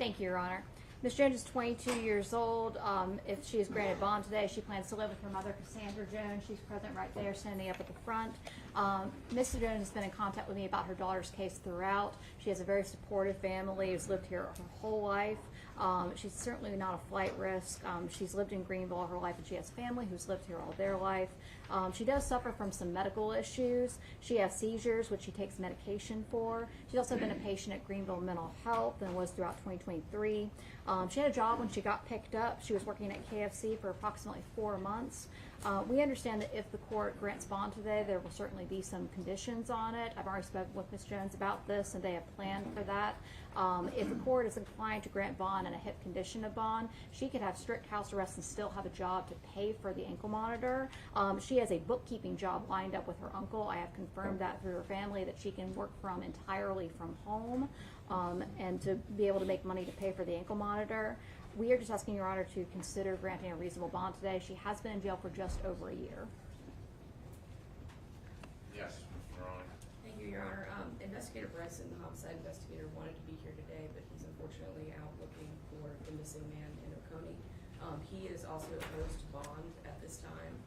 Thank you, Your Honor. Ms. Jones is 22 years old. If she is granted bond today, she plans to live with her mother, Cassandra Jones. She's present right there, standing up at the front. Mrs. Jones has been in contact with me about her daughter's case throughout. She has a very supportive family who's lived here her whole life. She's certainly not a flight risk. She's lived in Greenville all her life, and she has family who's lived here all their life. She does suffer from some medical issues. She has seizures, which she takes medication for. She's also been a patient at Greenville Mental Health and was throughout 2023. She had a job when she got picked up. She was working at KFC for approximately 4 months. We understand that if the court grants bond today, there will certainly be some conditions on it. I've already spoken with Ms. Jones about this, and they have planned for that. If the court is inclined to grant bond and a HIP condition of bond, she could have strict house arrest and still have a job to pay for the ankle monitor. She has a bookkeeping job lined up with her uncle. I have confirmed that through her family that she can work from entirely from home and to be able to make money to pay for the ankle monitor. We are just asking Your Honor to consider granting a reasonable bond today. She has been in jail for just over a year. Yes, Your Honor. Thank you, Your Honor. Investigator Bryson, the homicide investigator, wanted to be here today, but he's unfortunately out looking for the missing man in Oconee. He is also opposed to bond at this time.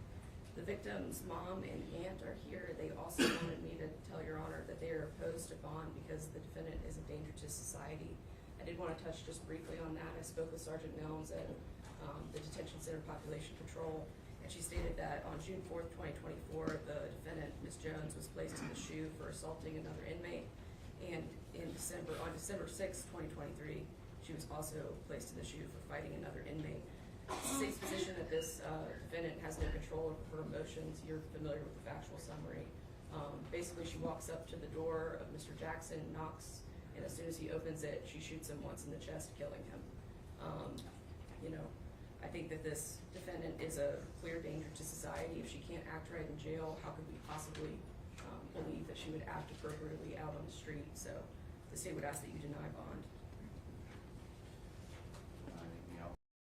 The victim's mom and aunt are here. They also wanted me to tell Your Honor that they are opposed to bond because the defendant is a danger to society. I did want to touch just briefly on that. I spoke with Sergeant Mills at the Detention Center Population Patrol, and she stated that on June 4th, 2024, the defendant, Ms. Jones, was placed in the SHU for assaulting another inmate, and on December 6th, 2023, she was also placed in the SHU for fighting another inmate. It's the state's position that this defendant has no control over her emotions. You're familiar with the factual summary. Basically, she walks up to the door of Mr. Jackson, knocks, and as soon as he opens it, she shoots him once in the chest, killing him. You know, I think that this defendant is a clear danger to society. If she can't act right in jail, how could we possibly believe that she would act appropriately out on the street? So the state would ask that you deny bond.